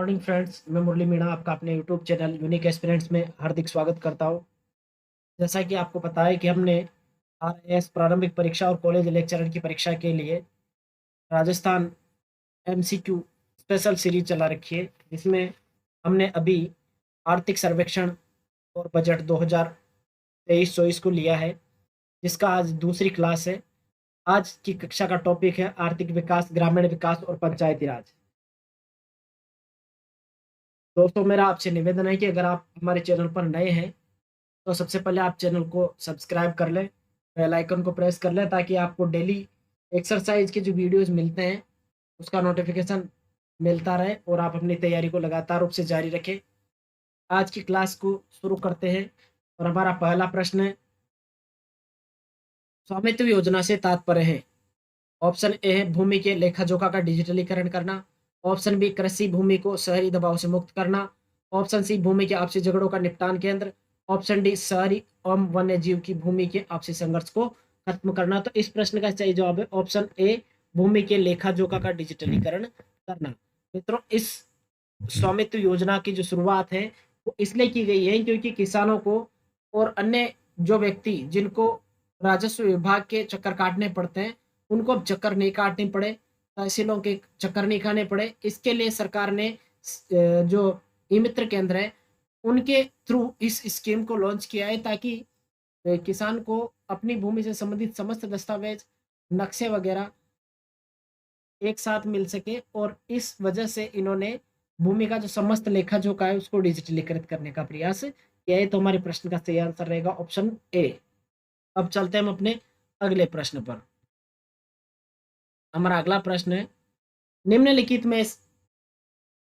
Morning friends, मैं मुरली मीणा आपका अपने यूट्यूब चैनल यूनिक एस्पिरेंट्स में हार्दिक स्वागत करता हूं। जैसा कि आपको पता है कि हमने आरआईएस प्रारंभिक परीक्षा और कॉलेज लेक्चरर की परीक्षा के लिए राजस्थान एमसीक्यू स्पेशल सीरीज चला रखी है, जिसमें हमने अभी आर्थिक सर्वेक्षण और बजट 2023-24 को लिया है, जिसका आज दूसरी क्लास है। आज की कक्षा का टॉपिक है आर्थिक विकास, ग्रामीण विकास और पंचायती राज। दोस्तों, मेरा आपसे निवेदन है कि अगर आप हमारे चैनल पर नए हैं तो सबसे पहले आप चैनल को सब्सक्राइब कर लें, बेल आइकन को प्रेस कर लें, ताकि आपको डेली एक्सरसाइज के जो वीडियोस मिलते हैं उसका नोटिफिकेशन मिलता रहे और आप अपनी तैयारी को लगातार रूप से जारी रखें। आज की क्लास को शुरू करते हैं और हमारा पहला प्रश्न है, स्वामित्व योजना से तात्पर्य है। ऑप्शन ए है भूमि के लेखा जोखा का डिजिटलीकरण करना। ऑप्शन बी कृषि भूमि को शहरी दबाव से मुक्त करना। ऑप्शन सी भूमि के आपसी झगड़ों का निपटान केंद्र। ऑप्शन डी शहरी एवं वन्य जीव की भूमि के आपसी संघर्ष को खत्म करना। तो इस प्रश्न का सही जवाब है ऑप्शन ए, भूमि के लेखा जोखा का डिजिटलीकरण करना। मित्रों, इस स्वामित्व योजना की जो शुरुआत है वो इसलिए की गई है क्योंकि किसानों को और अन्य जो व्यक्ति जिनको राजस्व विभाग के चक्कर काटने पड़ते हैं, उनको अब चक्कर नहीं काटने पड़े, तहसीलों के चक्कर नहीं खाने पड़े। इसके लिए सरकार ने जो ई मित्र केंद्र है उनके थ्रू इस स्कीम को लॉन्च किया है, ताकि किसान को अपनी भूमि से संबंधित समस्त दस्तावेज, नक्शे वगैरह एक साथ मिल सके। और इस वजह से इन्होंने भूमि का जो समस्त लेखा जोखा है उसको डिजिटलीकृत करने का प्रयास किया है। तो हमारे प्रश्न का सही आंसर रहेगा ऑप्शन ए। अब चलते हैं हम अपने अगले प्रश्न पर। हमारा अगला प्रश्न है, निम्नलिखित में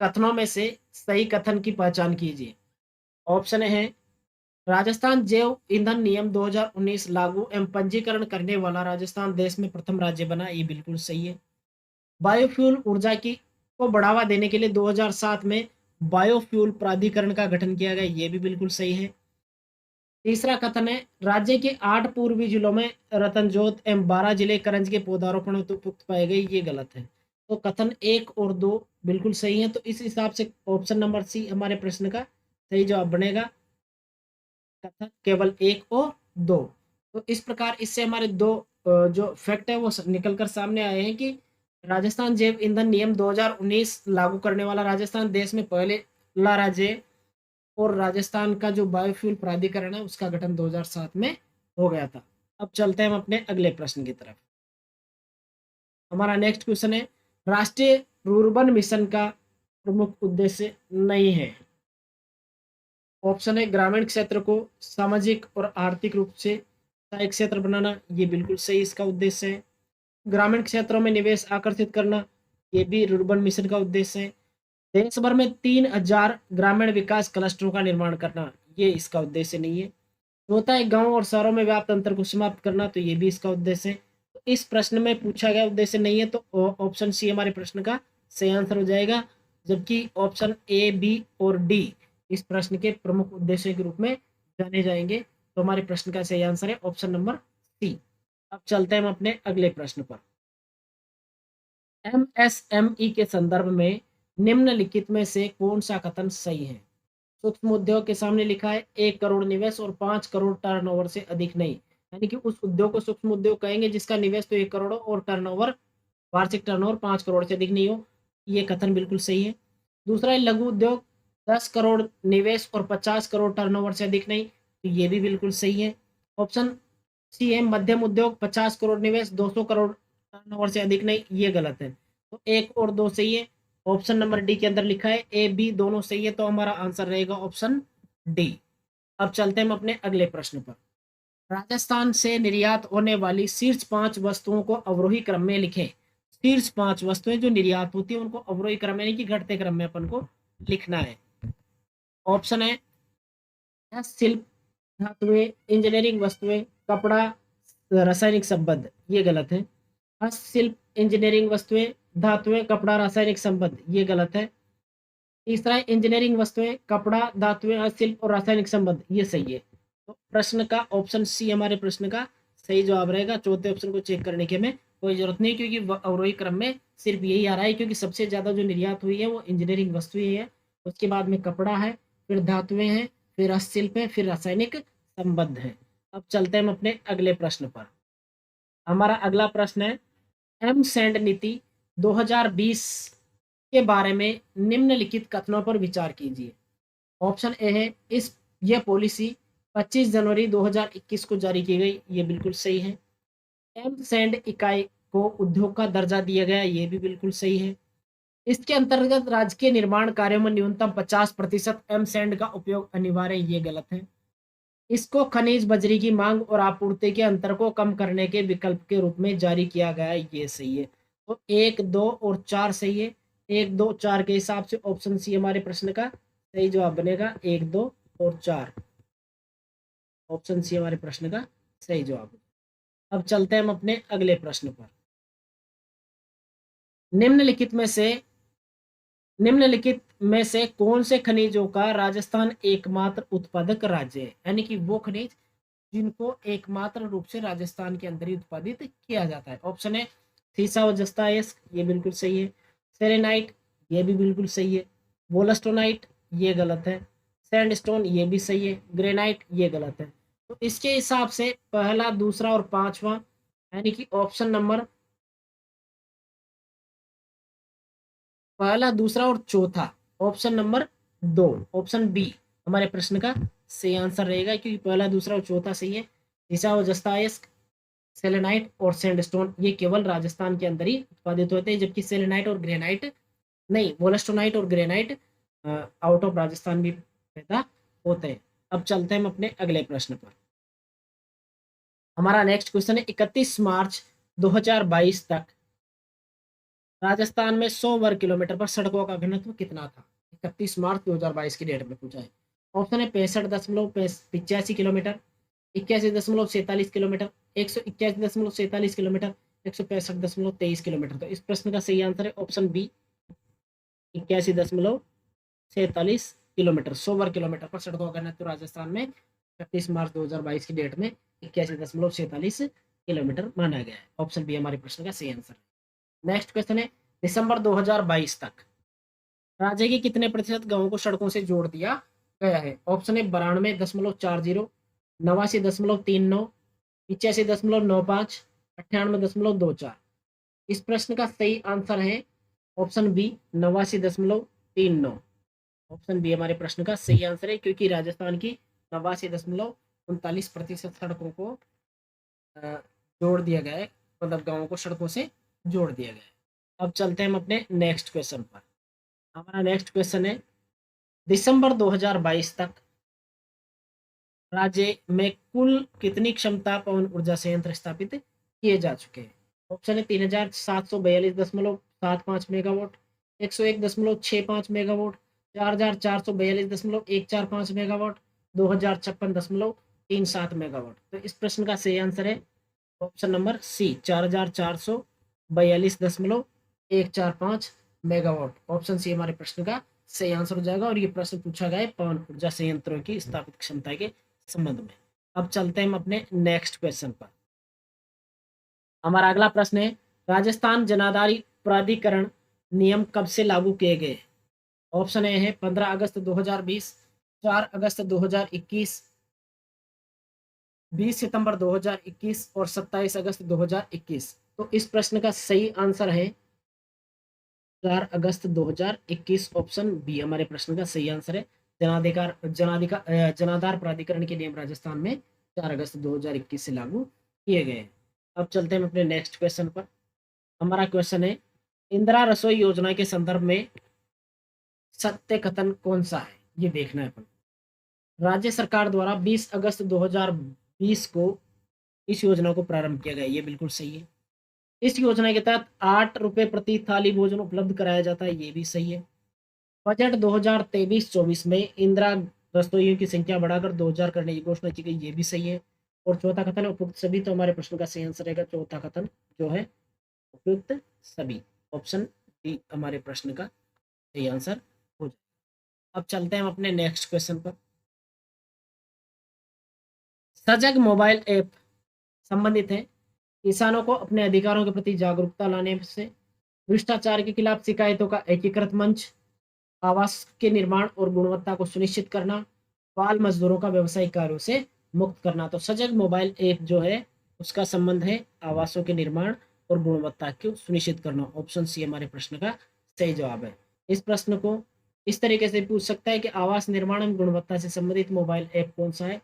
कथनों में से सही कथन की पहचान कीजिए। ऑप्शन है, राजस्थान जैव ईंधन नियम 2019 लागू एवं पंजीकरण करने वाला राजस्थान देश में प्रथम राज्य बना। ये बिल्कुल सही है। बायोफ्यूल ऊर्जा की को बढ़ावा देने के लिए 2007 में बायोफ्यूल प्राधिकरण का गठन किया गया। ये भी बिल्कुल सही है। तीसरा कथन है, राज्य के 8 पूर्वी जिलों में रतनजोत एवं 12 जिले करंज के पौधारोपण हेतु उपयुक्त पाए गए। ये गलत है। तो कथन 1 और 2 बिल्कुल सही है। तो इस हिसाब से ऑप्शन नंबर सी हमारे प्रश्न का सही जवाब बनेगा, कथन केवल 1 और 2। तो इस प्रकार इससे हमारे दो जो फैक्ट है वो निकल कर सामने आए हैं कि राजस्थान जैव ईंधन नियम 2019 लागू करने वाला राजस्थान देश में पहला राज्य है, और राजस्थान का जो बायोफ्यूल प्राधिकरण है उसका गठन 2007 में हो गया था। अब चलते हैं हम अपने अगले प्रश्न की तरफ। हमारा नेक्स्ट क्वेश्चन है, राष्ट्रीय रूर्बन मिशन का प्रमुख उद्देश्य नहीं है। ऑप्शन है, ग्रामीण क्षेत्र को सामाजिक और आर्थिक रूप से सहायक क्षेत्र बनाना। ये बिल्कुल सही इसका उद्देश्य है। ग्रामीण क्षेत्रों में निवेश आकर्षित करना, ये भी रूर्बन मिशन का उद्देश्य है। देश भर में 3000 ग्रामीण विकास क्लस्टरों का निर्माण करना, ये इसका उद्देश्य नहीं है। चौथा है, गांव और शहरों में व्याप्त अंतर को समाप्त करना, तो ये भी इसका उद्देश्य है। तो इस प्रश्न में पूछा गया उद्देश्य नहीं है, तो ऑप्शन सी हमारे प्रश्न का सही आंसर हो जाएगा। जबकि ऑप्शन ए, बी और डी इस प्रश्न के प्रमुख उद्देश्य के रूप में जाने जाएंगे। तो हमारे प्रश्न का सही आंसर है ऑप्शन नंबर सी। अब चलते हैं हम अपने अगले प्रश्न पर। एमएसएमई के संदर्भ में निम्नलिखित में से कौन सा कथन सही है। सूक्ष्म उद्योग के सामने लिखा है 1 करोड़ निवेश और 5 करोड़ टर्नओवर से अधिक नहीं, यानी कि उस उद्योग को सूक्ष्म उद्योग कहेंगे जिसका निवेश तो 1 करोड़ और टर्नओवर, वार्षिक टर्नओवर 5 करोड़ से अधिक नहीं हो। ये कथन बिल्कुल सही है। दूसरा है, लघु उद्योग 10 करोड़ निवेश और 50 करोड़ टर्नओवर से अधिक नहीं, तो ये भी बिल्कुल सही है। ऑप्शन सी है, मध्यम उद्योग 50 करोड़ निवेश 200 करोड़ टर्नओवर से अधिक नहीं, ये गलत है। तो 1 और 2 सही है। ऑप्शन नंबर डी के अंदर लिखा है ए, बी दोनों सही है, तो हमारा आंसर रहेगा ऑप्शन डी। अब चलते हैं हम अपने अगले प्रश्न पर। राजस्थान से निर्यात होने वाली शीर्ष 5 वस्तुओं को अवरोही क्रम में लिखें। शीर्ष 5 वस्तुएं जो निर्यात होती है उनको अवरोही क्रम में, यानी कि घटते क्रम में अपन को लिखना है। ऑप्शन है, शिल्प, धातुएं, इंजीनियरिंग वस्तुएं, कपड़ा, रासायनिक संबंध, ये गलत है। हस्तशिल्प, इंजीनियरिंग वस्तुएं, धातुएं, कपड़ा, रासायनिक संबंध, ये गलत है। तीसरा है, इंजीनियरिंग वस्तुएं, कपड़ा, धातुएं, हस्तशिल्प और रासायनिक संबंध, ये सही है। तो प्रश्न का ऑप्शन सी हमारे प्रश्न का सही जवाब रहेगा। चौथे ऑप्शन को चेक करने की हमें कोई जरूरत नहीं, क्योंकि अवरोही क्रम में सिर्फ यही आ रहा है, क्योंकि सबसे ज्यादा जो निर्यात हुई है वो इंजीनियरिंग वस्तुएं है, उसके बाद में कपड़ा है, फिर धातुएं हैं, फिर हस्तशिल्प है, फिर रासायनिक संबंध है। अब चलते हैं हम अपने अगले प्रश्न पर। हमारा अगला प्रश्न है, एम सैंड नीति 2020 के बारे में निम्नलिखित कथनों पर विचार कीजिए। ऑप्शन ए है, इस यह पॉलिसी 25 जनवरी 2021 को जारी की गई, ये बिल्कुल सही है। एम सैंड इकाई को उद्योग का दर्जा दिया गया, ये भी बिल्कुल सही है। इसके अंतर्गत राज्य निर्माण कार्यों में न्यूनतम 50% एम सैंड का उपयोग अनिवार्य, ये गलत है। इसको खनिज बजरी की मांग और आपूर्ति के अंतर को कम करने के विकल्प के रूप में जारी किया गया है, ये सही है। तो 1, 2 और 4 सही है। 1, 2, 4 के हिसाब से ऑप्शन सी हमारे प्रश्न का सही जवाब बनेगा। 1, 2 और 4, ऑप्शन सी हमारे प्रश्न का सही जवाब। अब चलते हैं हम अपने अगले प्रश्न पर। निम्नलिखित में से निम्नलिखित में से कौन से खनिजों का राजस्थान एकमात्र उत्पादक राज्य है, यानी कि वो खनिज जिनको एकमात्र रूप से राजस्थान के अंदर ही उत्पादित किया जाता है। ऑप्शन है सीसा व जस्ता, ये बिल्कुल सही है। सेलेनाइट, ये भी बिल्कुल सही है। वोलस्टोनाइट, ये गलत है। सैंडस्टोन, ये भी सही है। ग्रेनाइट, ये गलत है। तो इसके हिसाब से पहला, दूसरा और पांचवा, यानी कि ऑप्शन नंबर पहला, दूसरा और चौथा, ऑप्शन नंबर 2, ऑप्शन बी हमारे प्रश्न का सही आंसर रहेगा, क्योंकि पहला, दूसरा और चौथा सही है। सीसा व जस्तायस्क, सेलेनाइट और सैंडस्टोन ये केवल राजस्थान के अंदर ही उत्पादित होते हैं, जबकि सेलेनाइट और ग्रेनाइट नहीं, वोलस्टोनाइट और ग्रेनाइट आउट ऑफ राजस्थान भी पैदा होते हैं। अब चलते हैं हम अपने अगले प्रश्न पर। हमारा नेक्स्ट क्वेश्चन है, 31 मार्च 2022 तक राजस्थान में 100 वर्ग किलोमीटर पर सड़कों का घनत्व कितना था? 31 मार्च 2022 की डेट में पूछा है। ऑप्शन है 65.85 किलोमीटर, 81.47 किलोमीटर, 181.47 किलोमीटर, 165.23 किलोमीटर। तो इस प्रश्न का सही आंसर है ऑप्शन बी, 81.47 किलोमीटर। 100 वर्ग किलोमीटर पर सड़कों का घनत्व राजस्थान में 31 मार्च 2022 की डेट में 81.47 किलोमीटर माना गया है। ऑप्शन बी हमारे प्रश्न का सही आंसर है। नेक्स्ट क्वेश्चन है, दिसंबर 2022 तक राज्य के कितने प्रतिशत गांवों को सड़कों से जोड़ दिया गया है? ऑप्शन है 92.40, 89.39, 85.95, 98.24। इस प्रश्न का सही आंसर है ऑप्शन बी, 89.39। ऑप्शन बी हमारे प्रश्न का सही आंसर है, क्योंकि राजस्थान की 89.39% सड़कों को जोड़ दिया गया है, मतलब गांवों को सड़कों से जोड़ दिया गया है। अब चलते हैं हम अपने नेक्स्ट क्वेश्चन पर। हमारा नेक्स्ट क्वेश्चन है, दिसंबर 2022 तक राज्य में कुल कितनी क्षमता पवन ऊर्जा संयंत्र स्थापित किए जा चुके हैं? ऑप्शन है 3742.75 मेगावाट, 101.65 मेगावाट, 4442.145 मेगावाट, 2056.37 मेगावाट। तो इस प्रश्न का सही आंसर है option number c, 4442.145 megawatt. Option c हमारे प्रश्न का सही आंसर हो जाएगा, और ये प्रश्न पूछा गया है पवन ऊर्जा संयंत्रों की स्थापित क्षमता के संबंध में। अब चलते हैं हम अपने नेक्स्ट क्वेश्चन पर। हमारा अगला प्रश्न है, राजस्थान जनाधारी प्राधिकरण नियम कब से लागू किए गए? ऑप्शन ए है 15 अगस्त 2020, 4 अगस्त 2021, 20 सितंबर 2021 और 27 अगस्त 2021। तो इस प्रश्न का सही आंसर है 4 अगस्त 2021। ऑप्शन बी हमारे प्रश्न का सही आंसर है। जनाधार प्राधिकरण के नियम राजस्थान में 4 अगस्त 2021 से लागू किए गए हैं। अब चलते हैं अपने नेक्स्ट क्वेश्चन पर। हमारा क्वेश्चन है, इंदिरा रसोई योजना के संदर्भ में सत्य कथन कौन सा है, ये देखना है अपन। राज्य सरकार द्वारा 20 अगस्त 2020 को इस योजना को प्रारंभ किया गया, ये बिल्कुल सही है। इस योजना के तहत 8 रुपए प्रति थाली भोजन उपलब्ध कराया जाता है, ये भी सही है। बजट 2023-24 में इंदिरा रसोइयों की संख्या बढ़ाकर 2000 करने की घोषणा की गई, ये भी सही है। और चौथा कथन है उपयुक्त सभी, तो हमारे प्रश्न का सही आंसर रहेगा चौथा कथन जो है उपयुक्त सभी। ऑप्शन डी हमारे प्रश्न का सही आंसर हो जाए। अब चलते हैं हम अपने नेक्स्ट क्वेश्चन पर। सजग मोबाइल ऐप संबंधित है किसानों को अपने अधिकारों के प्रति जागरूकता लाने से, भ्रष्टाचार के खिलाफ शिकायतों का एकीकृत मंच, आवास के निर्माण और गुणवत्ता को सुनिश्चित करना, बाल मजदूरों का व्यावसायिक कार्यों से मुक्त करना। तो सजग मोबाइल ऐप जो है उसका संबंध है आवासों के निर्माण और गुणवत्ता को सुनिश्चित करना। ऑप्शन सी हमारे प्रश्न का सही जवाब है। इस प्रश्न को इस तरीके से पूछ सकता है कि आवास निर्माण एवं गुणवत्ता से संबंधित मोबाइल ऐप कौन सा है,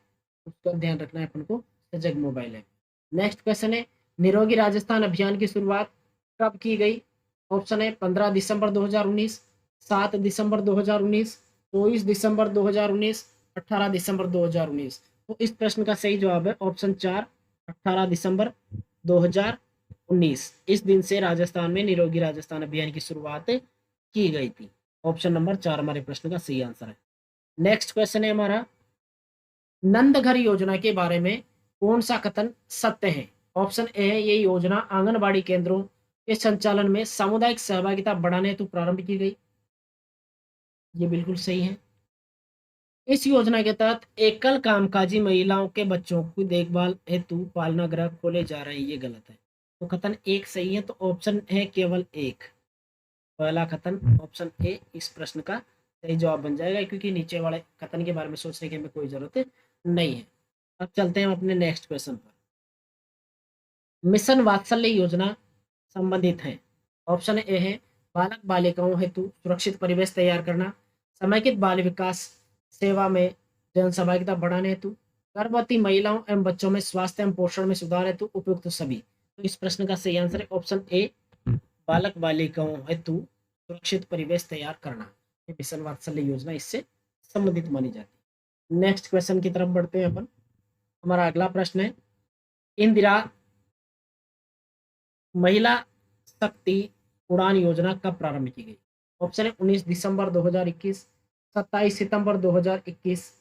उसका ध्यान रखना है अपन को, सजग मोबाइल ऐप। नेक्स्ट क्वेश्चन है, निरोगी राजस्थान अभियान की शुरुआत कब की गई? ऑप्शन है 15 दिसंबर 2019, 7 दिसंबर 2019, 24 दिसंबर 2019, 18 दिसंबर 2019। तो इस प्रश्न का सही जवाब है ऑप्शन 4, 18 दिसंबर 2019। इस दिन से राजस्थान में निरोगी राजस्थान अभियान की शुरुआत की गई थी। ऑप्शन नंबर 4 हमारे प्रश्न का सही आंसर है। नेक्स्ट क्वेश्चन है हमारा, नंद घर योजना के बारे में कौन सा कथन सत्य है? ऑप्शन ए है, ये योजना आंगनबाड़ी केंद्रों के संचालन में सामुदायिक सहभागिता बढ़ाने हेतु प्रारंभ की गई। ये बिल्कुल सही है। इस योजना के तहत एकल कामकाजी महिलाओं के बच्चों की देखभाल हेतु पालना गृह खोले जा रहे हैं। ये गलत है। तो कथन एक सही है, तो ऑप्शन है केवल एक, पहला कथन ऑप्शन ए इस प्रश्न का सही जवाब बन जाएगा, क्योंकि नीचे वाले कथन के बारे में सोचने की हमें कोई जरूरत नहीं है। अब चलते हैं हम अपने नेक्स्ट क्वेश्चन पर। मिशन वात्सल्य योजना संबंधित है। ऑप्शन ए है, बालक बालिकाओं हेतु सुरक्षित परिवेश तैयार करना, समेकित बाल विकास सेवा में जन सहभागिता बढ़ाने हेतु, गर्भवती महिलाओं एवं बच्चों में स्वास्थ्य एवं पोषण में सुधार हेतु, उपयुक्त सभी। तो इस प्रश्न का सही आंसर है ऑप्शन ए, बालक बालिकाओं हेतु सुरक्षित परिवेश तैयार करना। ये मिशन वात्सल्य योजना इससे संबंधित मानी जाती है। नेक्स्ट क्वेश्चन की तरफ बढ़ते हैं अपन। हमारा अगला प्रश्न है, इंदिरा महिला शक्ति उड़ान योजना कब प्रारंभ की गई? ऑप्शन है 19 दिसंबर 2021, 27 सितंबर 2021,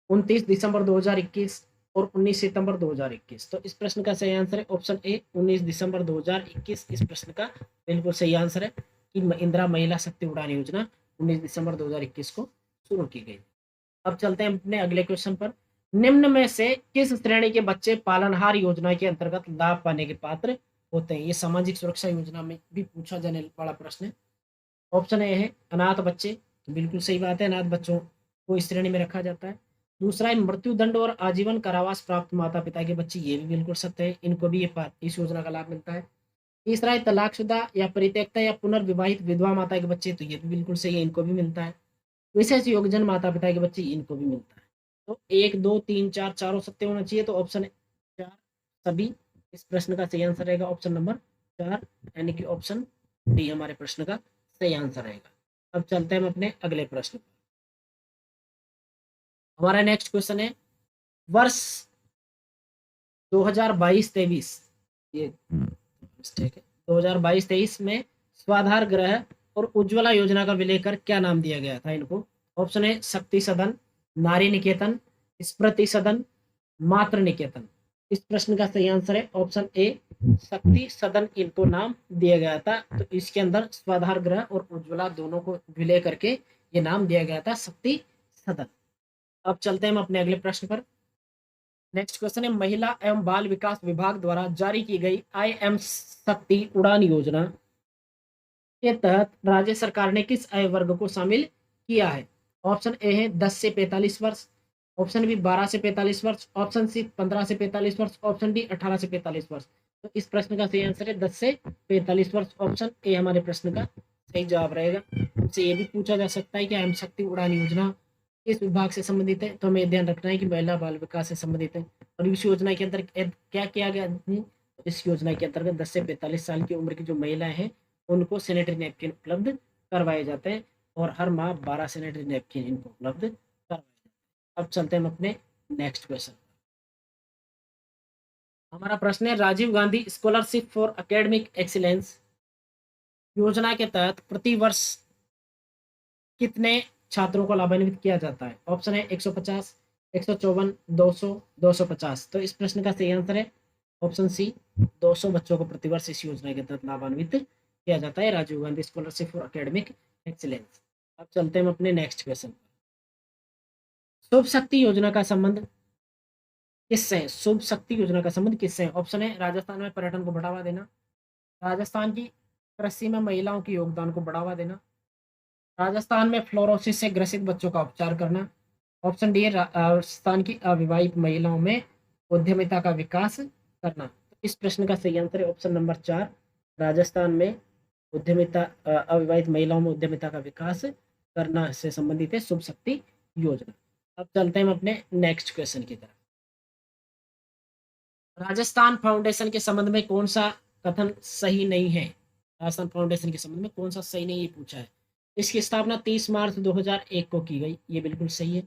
29 दिसंबर 2021 और 19 सितंबर 2021। तो इस प्रश्न का सही आंसर है ऑप्शन ए, 19 दिसंबर 2021। इस प्रश्न का बिल्कुल सही आंसर है कि इंदिरा महिला शक्ति उड़ान योजना 19 दिसंबर 2021 को शुरू की गई। अब चलते हैं अपने अगले क्वेश्चन पर। निम्न में से किस श्रेणी के बच्चे पालनहार योजना के अंतर्गत लाभ पाने के पात्र होते हैं? ये सामाजिक सुरक्षा योजना में भी पूछा जाने वाला प्रश्न है। ऑप्शन ए है अनाथ बच्चे, तो बिल्कुल सही बात है, अनाथ बच्चों को इस श्रेणी में रखा जाता है। दूसरा है मृत्युदंड और आजीवन कारावास प्राप्त माता पिता के बच्चे, ये भी बिल्कुल सत्य है, इनको भी इस योजना का लाभ मिलता है। तीसरा है तलाकशुदा या परित्यक्ता या पुनर्विवाहित विधवा माता के बच्चे, तो ये भी बिल्कुल सही है, इनको भी मिलता है। विशेष योगजन माता पिता के बच्चे, इनको भी मिलता है। तो 1 2 3 4 चारों सत्य होना चाहिए, तो ऑप्शन 4 सभी। इस प्रश्न का सही आंसर रहेगा ऑप्शन नंबर 4, यानी कि ऑप्शन डी हमारे प्रश्न का सही आंसर रहेगा। अब चलते हैं हम अपने अगले प्रश्न पर। हमारा नेक्स्ट क्वेश्चन है, वर्ष 2022-23, ये मिस्टेक है, 2022-23 में स्वाधार गृह और उज्ज्वला योजना का विलय कर क्या नाम दिया गया था इनको? ऑप्शन है शक्ति सदन, नारी निकेतन, स्मृति सदन, मातृ निकेतन। इस प्रश्न का सही आंसर है ऑप्शन ए, शक्ति सदन इनको नाम दिया गया था। तो इसके अंदर स्वाधार गृह और उज्ज्वला दोनों को विलय करके ये नाम दिया गया था शक्ति सदन। अब चलते हैं हम अपने अगले प्रश्न पर। नेक्स्ट क्वेश्चन है, महिला एवं बाल विकास विभाग द्वारा जारी की गई आई एम शक्ति उड़ान योजना के तहत राज्य सरकार ने किस आयु वर्ग को शामिल किया है? ऑप्शन ए है 10 से 45 वर्ष, ऑप्शन बी 12 से 45 वर्ष, ऑप्शन सी 15 से 45 वर्ष, ऑप्शन डी 18 से 45 वर्ष। तो इस प्रश्न का सही आंसर है 10 से 45 वर्ष, ऑप्शन ए हमारे प्रश्न का सही जवाब रहेगा। हमसे ये भी पूछा जा सकता है कि एम शक्ति उड़ान योजना किस विभाग से संबंधित है, तो हमें ध्यान रखना है कि महिला बाल विकास से संबंधित है। और इस योजना के अंदर क्या किया गया, इस योजना के अंतर्गत 10 से 45 साल की उम्र की जो महिलाएं हैं उनको सैनिटरी नैपकिन उपलब्ध करवाए जाते हैं, और हर माह 12 सैनिटरी नैपकिन इनको उपलब्ध करवाए जाते हैं। अब चलते हैं हम अपने नेक्स्ट क्वेश्चन। हमारा प्रश्न है, Rajiv Gandhi scholarship for academic excellence योजना के तहत प्रति वर्ष कितने छात्रों को लाभान्वित किया जाता है? ऑप्शन है 150, 154, 200, 250। तो इस प्रश्न का सही आंसर है ऑप्शन सी, 200 बच्चों को प्रतिवर्ष इस योजना के तहत लाभान्वित किया जाता है, Rajiv Gandhi scholarship for academic excellence. अब चलते हैं हम अपने नेक्स्ट क्वेश्चन पर। शुभ शक्ति योजना का संबंध किससे? शुभ शक्ति योजना का संबंध किससे है? ऑप्शन है राजस्थान में पर्यटन को बढ़ावा देना, राजस्थान की कृषि में महिलाओं के योगदान को बढ़ावा देना, राजस्थान में फ्लोरोसिस से ग्रसित बच्चों का उपचार करना, ऑप्शन डी है राजस्थान की अविवाहित महिलाओं में उद्यमिता का विकास करना। तो इस प्रश्न का सही आंसर है ऑप्शन नंबर 4, राजस्थान में उद्यमिता अविवाहित महिलाओं में उद्यमिता का विकास करना से संबंधित है शुभ शक्ति योजना। अब चलते हैं हम अपने नेक्स्ट क्वेश्चन की तरफ। राजस्थान फाउंडेशन के संबंध में कौन सा कथन सही नहीं है? राजस्थान फाउंडेशन के संबंध में कौन सा सही नहीं, ये पूछा है। इसकी स्थापना 30 मार्च 2001 को की गई, ये बिल्कुल सही है।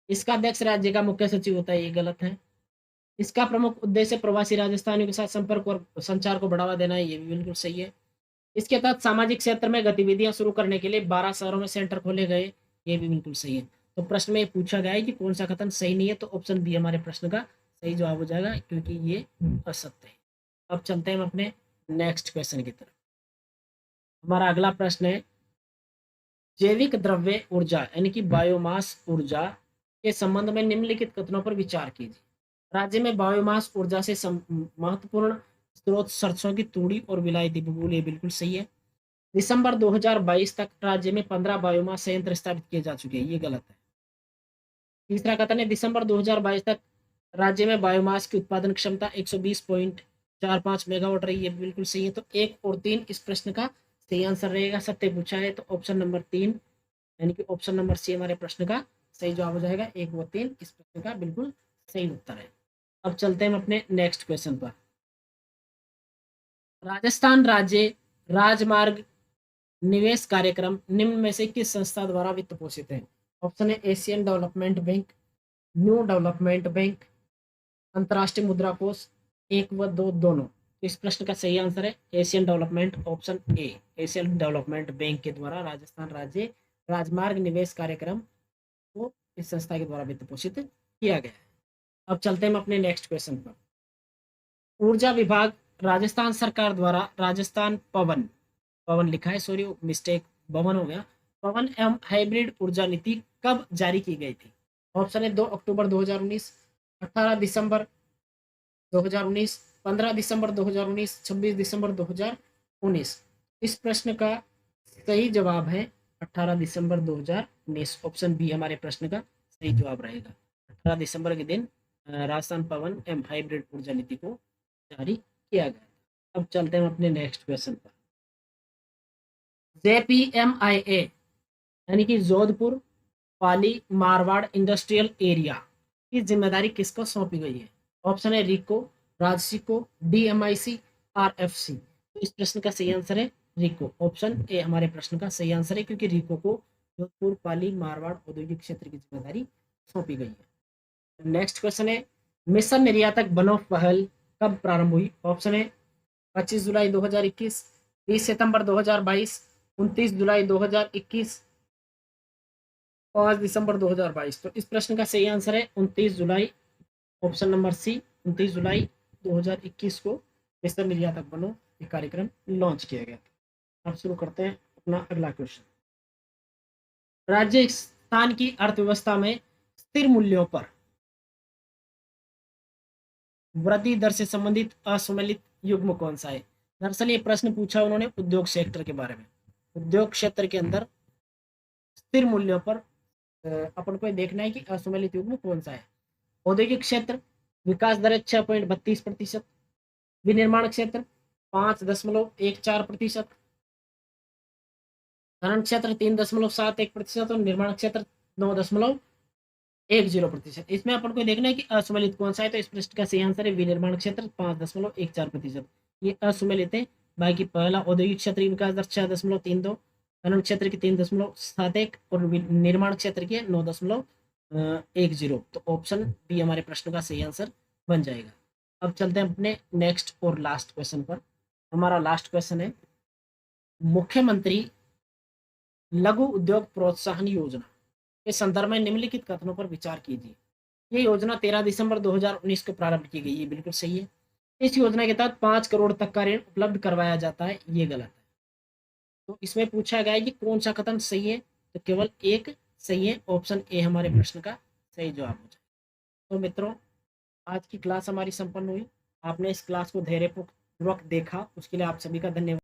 इसका अध्यक्ष राज्य का मुख्य सचिव होता है, ये गलत है। इसका प्रमुख उद्देश्य प्रवासी राजस्थानियों के साथ संपर्क और संचार को बढ़ावा देना है, ये भी बिल्कुल सही है। इसके तहत सामाजिक क्षेत्र में गतिविधियां शुरू करने के लिए 12 शहरों में सेंटर खोले गए, ये भी बिल्कुल सही है। तो प्रश्न में ये पूछा गया है कि कौन सा कथन सही नहीं है, तो ऑप्शन बी हमारे प्रश्न का सही जवाब हो जाएगा, क्योंकि ये असत्य है। अब चलते हैं हम अपने नेक्स्ट क्वेश्चन की तरफ। हमारा अगला प्रश्न है, जैविक द्रव्य ऊर्जा यानी कि बायोमास ऊर्जा के संबंध में निम्नलिखित कथनों पर विचार कीजिए। राज्य में बायोमास ऊर्जा से महत्वपूर्ण स्रोत सरसों की तूड़ी और विलायती बबूल, ये बिल्कुल सही है। दिसंबर 2022 तक राज्य में 15 बायोमास संयंत्र स्थापित किए जा चुके हैं, ये गलत है। तीसरा कथन है, दिसंबर 2022 तक राज्य में बायोमास की उत्पादन क्षमता 120.45 मेगावाट रही, ये बिल्कुल सही है। तो 1 और 3 इस प्रश्न का सही आंसर रहेगा। सत्य पूछा है तो ऑप्शन नंबर 3 यानी कि ऑप्शन नंबर सी हमारे प्रश्न का सही जवाब हो जाएगा। 1 व 3 इस प्रश्न का बिल्कुल सही उत्तर है। अब चलते हैं हम अपने नेक्स्ट क्वेश्चन पर। राजस्थान राज्य राजमार्ग निवेश कार्यक्रम निम्न में से किस संस्था द्वारा वित्त पोषित है? ऑप्शन है Asian development bank, new development bank, अंतर्राष्ट्रीय मुद्रा कोष, 1 व 2 दोनों। तो इस प्रश्न का सही आंसर है Asian development, option A, Asian development bank के द्वारा राजस्थान राज्य राजमार्ग निवेश कार्यक्रम को इस संस्था के द्वारा वित्त पोषित किया गया है। अब चलते हैं हम अपने नेक्स्ट क्वेश्चन पर। ऊर्जा विभाग राजस्थान सरकार द्वारा राजस्थान पवन, पवन लिखा है सॉरी मिस्टेक, भवन हो गया, पवन एवं हाइब्रिड ऊर्जा नीति कब जारी की गई थी? ऑप्शन है 2 अक्टूबर 2019, 18 दिसंबर 2019, 15 दिसंबर 2019, 26 दिसंबर 2019। इस प्रश्न का सही जवाब है 18 दिसंबर 2019, ऑप्शन बी हमारे प्रश्न का सही जवाब रहेगा। 18 दिसंबर के दिन राजस्थान पवन एवं हाइब्रिड ऊर्जा नीति को जारी किया गया। अब चलते हैं अपने नेक्स्ट क्वेश्चन पर। जेपीएमआईए यानी कि जोधपुर पाली मारवाड़ इंडस्ट्रियल एरिया की जिम्मेदारी किसको सौंपी गई है? ऑप्शन है रिको, राजसिको, डीएमआईसी, आरएफसी। तो इस प्रश्न का सही आंसर है रिको, ऑप्शन ए हमारे प्रश्न का सही आंसर है, क्योंकि रिको को जोधपुर पाली मारवाड़ औद्योगिक क्षेत्र की जिम्मेदारी सौंपी गई है। नेक्स्ट क्वेश्चन है, मिशन निर्यातक बनो पहल कब प्रारंभ हुई? ऑप्शन है 25 जुलाई 2021, 20 सितंबर 2022, 29 जुलाई 2021, 5 दिसंबर 2022। तो इस प्रश्न का सही आंसर है 29 जुलाई, ऑप्शन नंबर सी, 29 जुलाई 2021 को मिशन निर्यातक बनो ये कार्यक्रम लॉन्च किया गया था। अब शुरू करते हैं अपना अगला क्वेश्चन। राजस्थान की अर्थव्यवस्था में स्थिर मूल्यों पर वृद्धि दर से संबंधित असममित युग्म कौन सा है? दरअसल ये प्रश्न पूछा उन्होंने उद्योग सेक्टर के बारे में। उद्योग क्षेत्र के अंदर स्थिर मूल्यों पर अपन को देखना है कि असममित युग्म कौन सा है। औद्योगिक क्षेत्र विकास दर 6.32%, विनिर्माण क्षेत्र 5.14%, खनन क्षेत्र 3.71% और निर्माण क्षेत्र 9.10%। इसमें अपन को देखना है कि असममित कौन सा है। तो इस प्रश्न का सही आंसर है विनिर्माण क्षेत्र 5.14%, ये असममित है। बाकी पहला औद्योगिक क्षेत्र की विकास दर 6.32, खनन क्षेत्र की 3.71 और निर्माण क्षेत्र की 9.10। तो ऑप्शन बी हमारे प्रश्न का सही आंसर बन जाएगा। अब चलते हैं अपने नेक्स्ट और लास्ट क्वेश्चन पर। हमारा लास्ट क्वेश्चन है, मुख्यमंत्री लघु उद्योग प्रोत्साहन योजना के संदर्भ में निम्नलिखित कथनों पर विचार कीजिए। ये योजना 13 दिसंबर 2019 को प्रारंभ की गई, ये बिल्कुल सही है। इस योजना के तहत 5 करोड़ तक का ऋण उपलब्ध करवाया जाता है, ये गलत है। तो इसमें पूछा गया है कि कौन सा कथन सही है, तो केवल एक सही है, ऑप्शन ए हमारे प्रश्न का सही जवाब हो जाए। तो मित्रों आज की क्लास हमारी संपन्न हुई। आपने इस क्लास को धैर्यपूर्वक देखा, उसके लिए आप सभी का धन्यवाद।